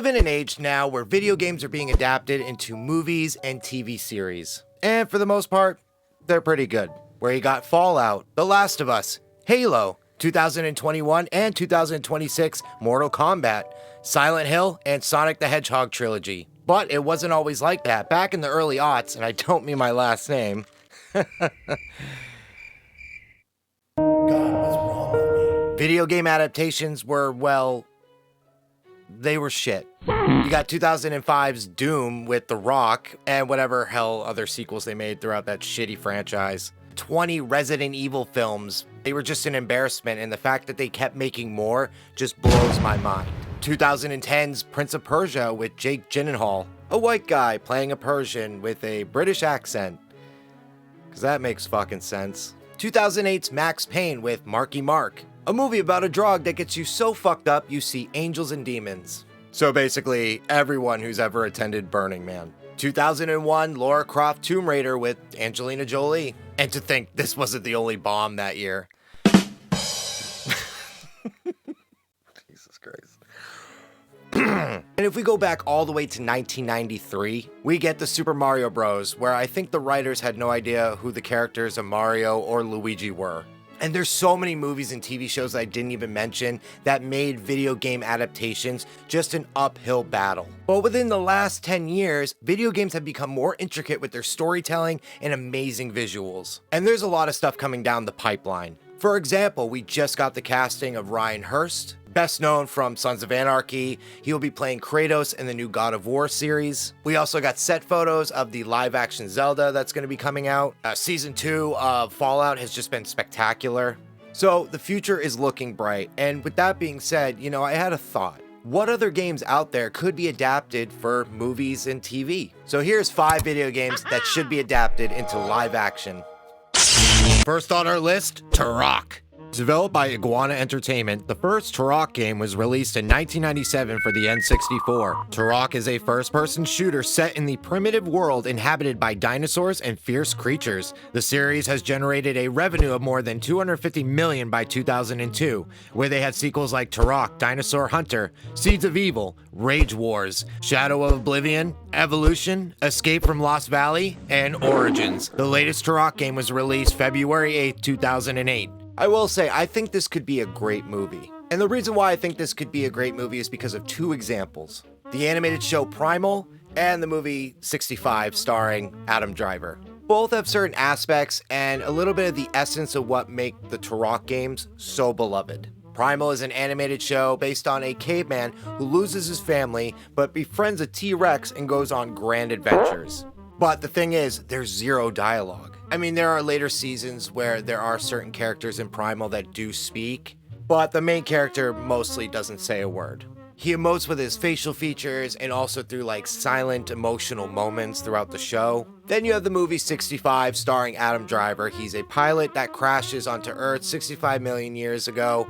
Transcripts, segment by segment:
live in an age now where video games are being adapted into movies and TV series. And for the most part, they're pretty good. Where you got Fallout, The Last of Us, Halo, 2021 and 2026 Mortal Kombat, Silent Hill, and Sonic the Hedgehog trilogy. But it wasn't always like that. Back in the early aughts, and I don't mean my last name. God, what's wrong with me? Video game adaptations were, well, they were shit. You got 2005's Doom with The Rock and whatever hell other sequels they made throughout that shitty franchise. 20 Resident Evil films, they were just an embarrassment, and the fact that they kept making more just blows my mind. 2010's Prince of Persia with Jake Gyllenhaal, a white guy playing a Persian with a British accent, because that makes fucking sense. 2008's Max Payne with Marky Mark, a movie about a drug that gets you so fucked up you see angels and demons. So basically, everyone who's ever attended Burning Man. 2001 Lara Croft Tomb Raider with Angelina Jolie. And to think this wasn't the only bomb that year. Jesus Christ. And if we go back all the way to 1993, we get the Super Mario Bros., where I think the writers had no idea who the characters of Mario or Luigi were. And there's so many movies and TV shows that I didn't even mention that made video game adaptations just an uphill battle. But within the last 10 years, video games have become more intricate with their storytelling and amazing visuals. And there's a lot of stuff coming down the pipeline. For example, we just got the casting of Ryan Hurst, best known from Sons of Anarchy. He'll be playing Kratos in the new God of War series. We also got set photos of the live-action Zelda that's going to be coming out. Season 2 of Fallout has just been spectacular. So the future is looking bright. And with that being said, I had a thought. What other games out there could be adapted for movies and TV? So here's 5 video games that should be adapted into live action. First on our list, Turok. Developed by Iguana Entertainment, the first Turok game was released in 1997 for the N64. Turok is a first-person shooter set in the primitive world inhabited by dinosaurs and fierce creatures. The series has generated a revenue of more than $250 million by 2002, where they had sequels like Turok, Dinosaur Hunter, Seeds of Evil, Rage Wars, Shadow of Oblivion, Evolution, Escape from Lost Valley, and Origins. The latest Turok game was released February 8, 2008. I will say, I think this could be a great movie. And the reason why I think this could be a great movie is because of 2 examples. The animated show Primal and the movie 65 starring Adam Driver. Both have certain aspects and a little bit of the essence of what make the Turok games so beloved. Primal is an animated show based on a caveman who loses his family but befriends a T-Rex and goes on grand adventures. But the thing is, there's 0 dialogue. I mean, there are later seasons where there are certain characters in Primal that do speak, but the main character mostly doesn't say a word. He emotes with his facial features and also through silent emotional moments throughout the show. Then you have the movie 65 starring Adam Driver. He's a pilot that crashes onto Earth 65 million years ago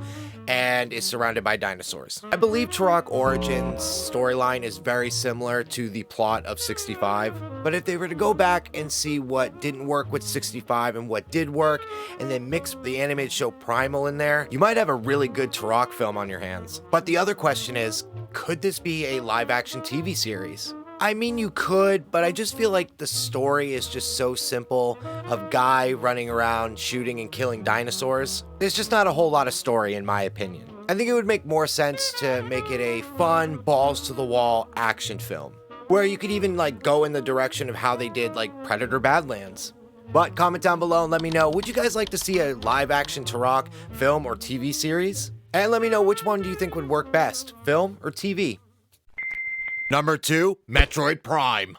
and is surrounded by dinosaurs. I believe Turok Origins storyline is very similar to the plot of 65, but if they were to go back and see what didn't work with 65 and what did work, and then mix the animated show Primal in there, you might have a really good Turok film on your hands. But the other question is, could this be a live-action TV series? I mean, you could, but I just feel like the story is just so simple of guy running around shooting and killing dinosaurs. There's just not a whole lot of story in my opinion. I think it would make more sense to make it a fun, balls-to-the-wall action film, where you could even go in the direction of how they did Predator Badlands. But comment down below and let me know, would you guys like to see a live-action Turok film or TV series? And let me know which one do you think would work best, film or TV? Number 2, Metroid Prime.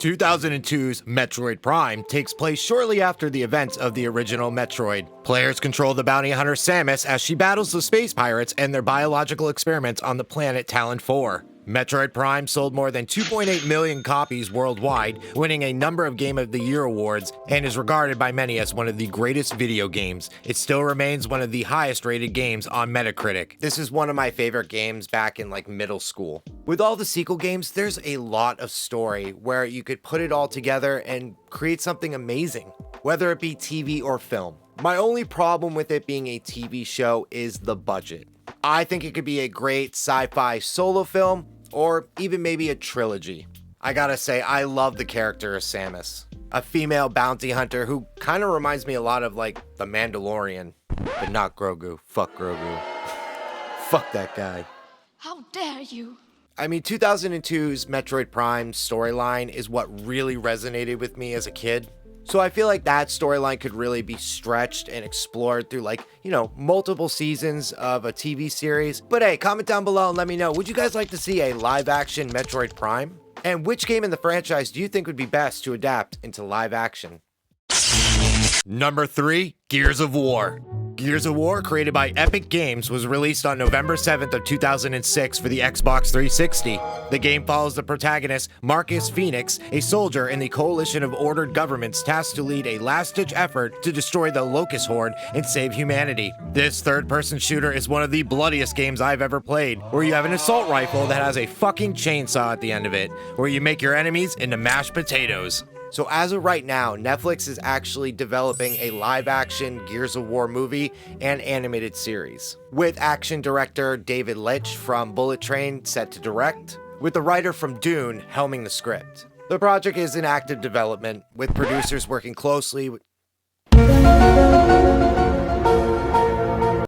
2002's Metroid Prime takes place shortly after the events of the original Metroid. Players control the bounty hunter Samus as she battles the space pirates and their biological experiments on the planet Talon 4. Metroid Prime sold more than 2.8 million copies worldwide, winning a number of Game of the Year awards, and is regarded by many as one of the greatest video games. It still remains one of the highest rated games on Metacritic. This is one of my favorite games back in middle school. With all the sequel games, there's a lot of story where you could put it all together and create something amazing, whether it be TV or film. My only problem with it being a TV show is the budget. I think it could be a great sci-fi solo film, or even maybe a trilogy. I gotta say, I love the character of Samus, a female bounty hunter who kind of reminds me a lot of like the Mandalorian, but not Grogu. Fuck Grogu. Fuck that guy. How dare you? I mean, 2002's Metroid Prime storyline is what really resonated with me as a kid. So I feel like that storyline could really be stretched and explored through like, multiple seasons of a TV series. But hey, comment down below and let me know, would you guys like to see a live action Metroid Prime? And which game in the franchise do you think would be best to adapt into live action? Number 3, Gears of War. Gears of War, created by Epic Games, was released on November 7th of 2006 for the Xbox 360. The game follows the protagonist, Marcus Phoenix, a soldier in the coalition of ordered governments tasked to lead a last-ditch effort to destroy the Locust Horde and save humanity. This third-person shooter is one of the bloodiest games I've ever played, where you have an assault rifle that has a fucking chainsaw at the end of it, where you make your enemies into mashed potatoes. So as of right now, Netflix is actually developing a live-action Gears of War movie and animated series, with action director David Leitch from Bullet Train set to direct, with the writer from Dune helming the script. The project is in active development, with producers working closely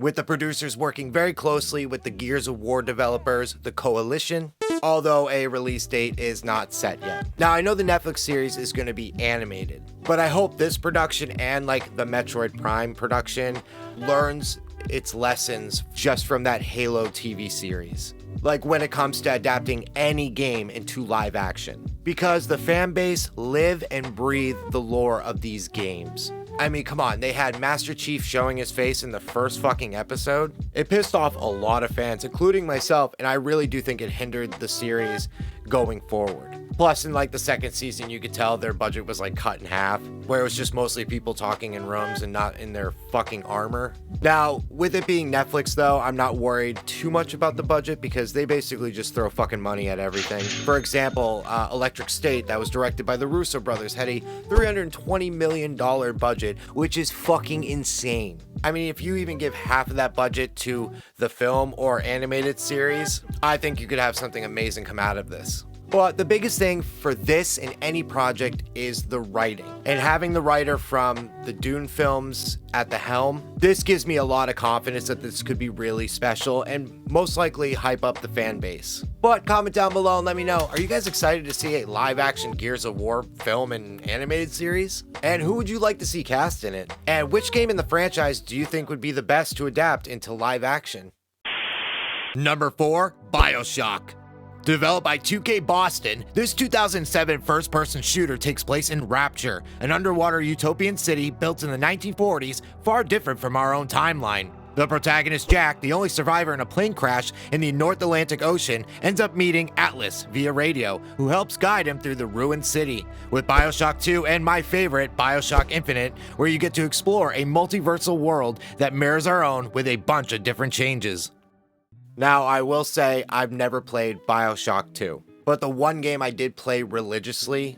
very closely with the Gears of War developers, the Coalition, although a release date is not set yet. Now, I know the Netflix series is going to be animated, but I hope this production and like the Metroid Prime production learns its lessons just from that Halo TV series. Like when it comes to adapting any game into live action, because the fan base live and breathe the lore of these games. I mean, come on, they had Master Chief showing his face in the first fucking episode. It pissed off a lot of fans, including myself, and I really do think it hindered the series going forward. Plus, in like the second season, you could tell their budget was like cut in half, where it was just mostly people talking in rooms and not in their fucking armor. Now, with it being Netflix though, I'm not worried too much about the budget because they basically just throw fucking money at everything. For example, Electric State, that was directed by the Russo brothers, had a $320 million budget, which is fucking insane. I mean, if you even give half of that budget to the film or animated series, I think you could have something amazing come out of this. But the biggest thing for this and any project is the writing. And having the writer from the Dune films at the helm, this gives me a lot of confidence that this could be really special and most likely hype up the fan base. But comment down below and let me know, are you guys excited to see a live action Gears of War film and animated series? And who would you like to see cast in it? And which game in the franchise do you think would be the best to adapt into live action? Number 4, Bioshock. Developed by 2K Boston, this 2007 first-person shooter takes place in Rapture, an underwater utopian city built in the 1940s, far different from our own timeline. The protagonist Jack, the only survivor in a plane crash in the North Atlantic Ocean, ends up meeting Atlas via radio, who helps guide him through the ruined city. With Bioshock 2 and my favorite, Bioshock Infinite, where you get to explore a multiversal world that mirrors our own with a bunch of different changes. Now, I will say I've never played Bioshock 2, but the one game I did play religiously,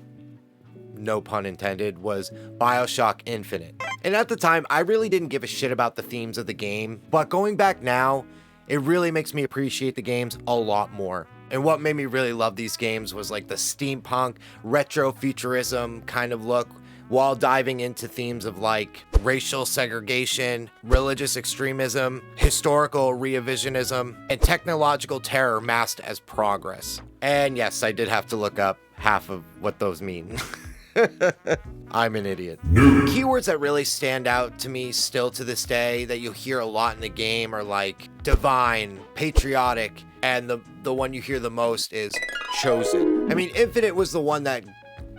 no pun intended, was Bioshock Infinite. And at the time, I really didn't give a shit about the themes of the game, but going back now, it really makes me appreciate the games a lot more. And what made me really love these games was like the steampunk, retro futurism kind of look, while diving into themes of like racial segregation, religious extremism, historical revisionism, and technological terror masked as progress. And yes, I did have to look up half of what those mean. I'm an idiot. Keywords that really stand out to me still to this day that you'll hear a lot in the game are like divine, patriotic, and the one you hear the most is chosen. I mean, Infinite was the one that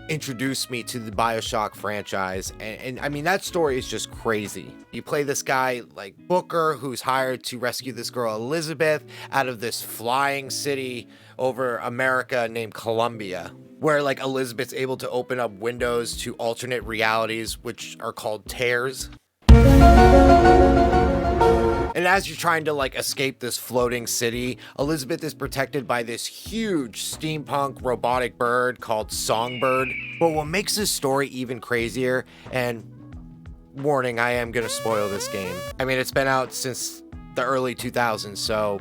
introduced me to the Bioshock franchise, and I mean, that story is just crazy. You play this guy like Booker, who's hired to rescue this girl Elizabeth out of this flying city over America named Columbia, where like Elizabeth's able to open up windows to alternate realities, which are called tears. And as you're trying to like escape this floating city, Elizabeth is protected by this huge steampunk robotic bird called Songbird. But what makes this story even crazier, and warning, I am gonna spoil this game. I mean, it's been out since the early 2000s, so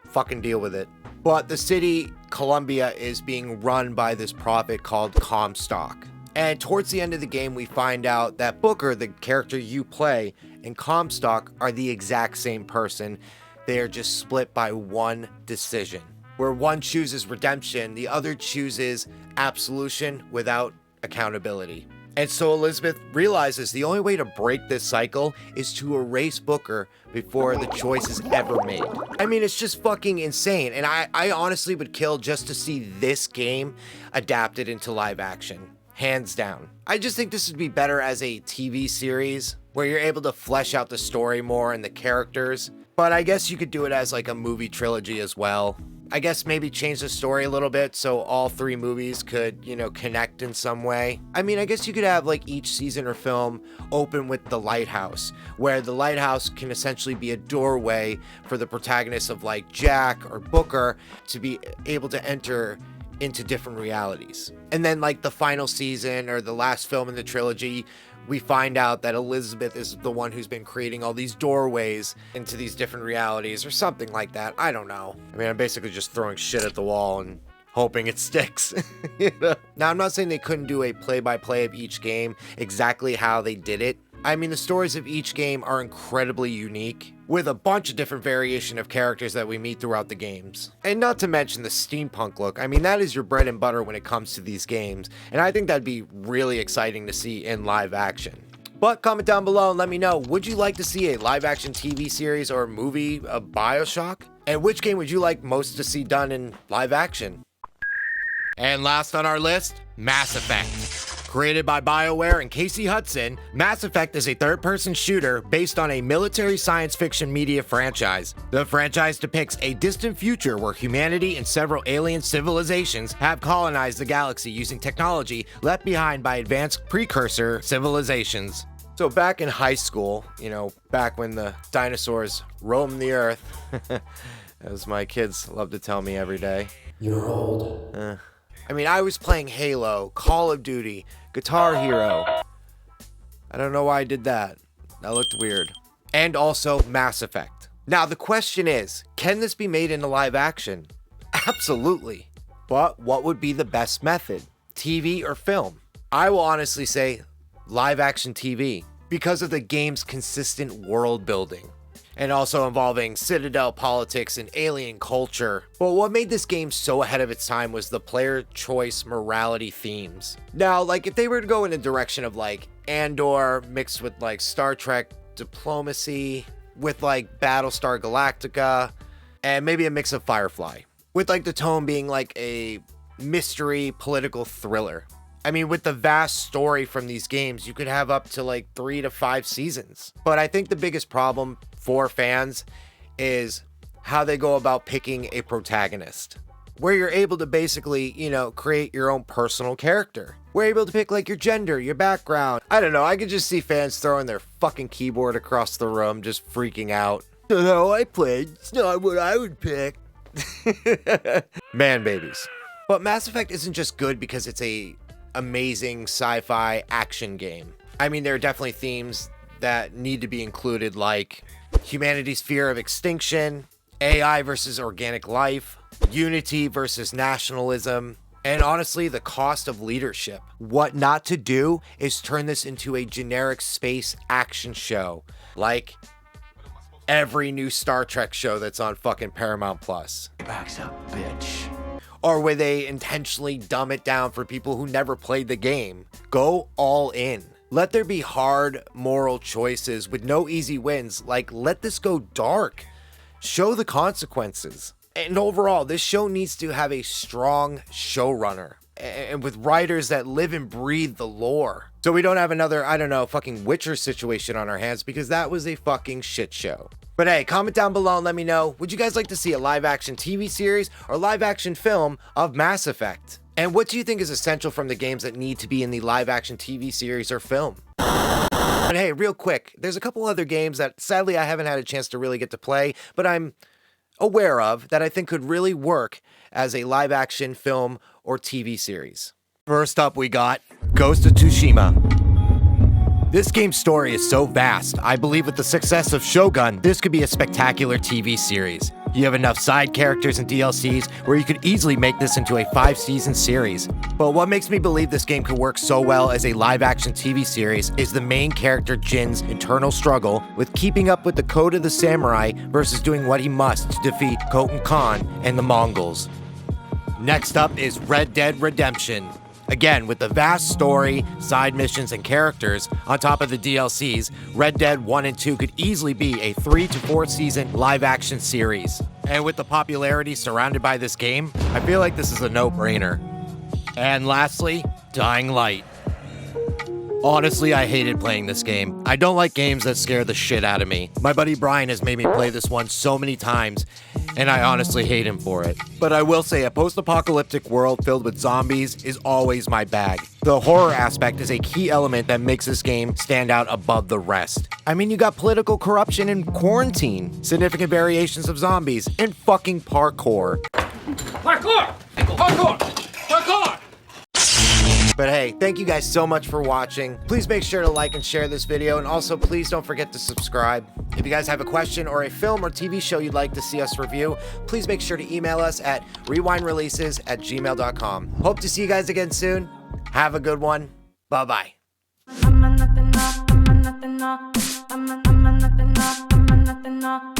fucking deal with it. But the city, Columbia, is being run by this prophet called Comstock. And towards the end of the game, we find out that Booker, the character you play, and Comstock are the exact same person. They are just split by one decision. Where one chooses redemption, the other chooses absolution without accountability. And so Elizabeth realizes the only way to break this cycle is to erase Booker before the choice is ever made. I mean, it's just fucking insane. And I honestly would kill just to see this game adapted into live action. Hands down. I just think this would be better as a TV series where you're able to flesh out the story more and the characters. But I guess you could do it as like a movie trilogy as well. I guess maybe change the story a little bit so all three movies could, connect in some way. I mean, I guess you could have like each season or film open with the lighthouse, where the lighthouse can essentially be a doorway for the protagonists of like Jack or Booker to be able to enter into different realities. And then like the final season or the last film in the trilogy, we find out that Elizabeth is the one who's been creating all these doorways into these different realities or something like that. I don't know. I mean, I'm basically just throwing shit at the wall and hoping it sticks. Now, I'm not saying they couldn't do a play-by-play of each game exactly how they did it. I mean, the stories of each game are incredibly unique, with a bunch of different variation of characters that we meet throughout the games. And not to mention the steampunk look. I mean, that is your bread and butter when it comes to these games, and I think that'd be really exciting to see in live action. But comment down below and let me know, would you like to see a live action TV series or movie of Bioshock? And which game would you like most to see done in live action? And last on our list, Mass Effect. Created by BioWare and Casey Hudson, Mass Effect is a third-person shooter based on a military science fiction media franchise. The franchise depicts a distant future where humanity and several alien civilizations have colonized the galaxy using technology left behind by advanced precursor civilizations. So back in high school, back when the dinosaurs roamed the earth, as my kids love to tell me every day. You're old. I was playing Halo, Call of Duty, Guitar Hero. I don't know why I did that. That looked weird. And also Mass Effect. Now the question is, can this be made into live action? Absolutely. But what would be the best method? TV or film? I will honestly say live action TV because of the game's consistent world building. And also involving Citadel politics and alien culture. But what made this game so ahead of its time was the player choice morality themes. Now, if they were to go in a direction of Andor mixed with Star Trek diplomacy, with Battlestar Galactica, and maybe a mix of Firefly, with the tone being a mystery political thriller. With the vast story from these games, you could have up to 3 to 5 seasons. But I think the biggest problem for fans is how they go about picking a protagonist, where you're able to basically, create your own personal character. We're able to pick your gender, your background. I don't know. I could just see fans throwing their fucking keyboard across the room, just freaking out. No, I played. It's not what I would pick. Man babies. But Mass Effect isn't just good because it's a amazing sci-fi action game. There are definitely themes that need to be included, like humanity's fear of extinction, AI versus organic life, unity versus nationalism, and honestly, the cost of leadership. What not to do is turn this into a generic space action show, like every new Star Trek show that's on fucking Paramount Plus. Backs up, bitch. Or where they intentionally dumb it down for people who never played the game. Go all in. Let there be hard moral choices with no easy wins. Let this go dark. Show the consequences. And overall, this show needs to have a strong showrunner. And with writers that live and breathe the lore. So we don't have another, fucking Witcher situation on our hands, because that was a fucking shit show. But hey, comment down below and let me know, would you guys like to see a live action TV series or live action film of Mass Effect? And what do you think is essential from the games that need to be in the live action TV series or film? But hey, real quick, there's a couple other games that sadly I haven't had a chance to really get to play, but I'm aware of that I think could really work as a live action film or TV series. First up, we got Ghost of Tsushima. This game's story is so vast, I believe with the success of Shogun, this could be a spectacular TV series. You have enough side characters and DLCs where you could easily make this into a 5-season series. But what makes me believe this game could work so well as a live-action TV series is the main character Jin's internal struggle with keeping up with the code of the samurai versus doing what he must to defeat Khotun Khan and the Mongols. Next up is Red Dead Redemption. Again, with the vast story, side missions, and characters on top of the DLCs, Red Dead 1 and 2 could easily be a 3 to 4 season live-action series. And with the popularity surrounded by this game, I feel like this is a no-brainer. And lastly, Dying Light. Honestly, I hated playing this game. I don't like games that scare the shit out of me. My buddy Brian has made me play this one so many times, and I honestly hate him for it. But I will say, a post-apocalyptic world filled with zombies is always my bag. The horror aspect is a key element that makes this game stand out above the rest. I mean, you got political corruption and quarantine, significant variations of zombies, and fucking parkour. Parkour! Parkour! Parkour! But hey, thank you guys so much for watching. Please make sure to like and share this video, and also please don't forget to subscribe. If you guys have a question or a film or TV show you'd like to see us review, please make sure to email us at rewindreleases@gmail.com. Hope to see you guys again soon. Have a good one. Bye-bye. I'm a nothing, I'm a nothing, I'm a nothing, I'm a nothing.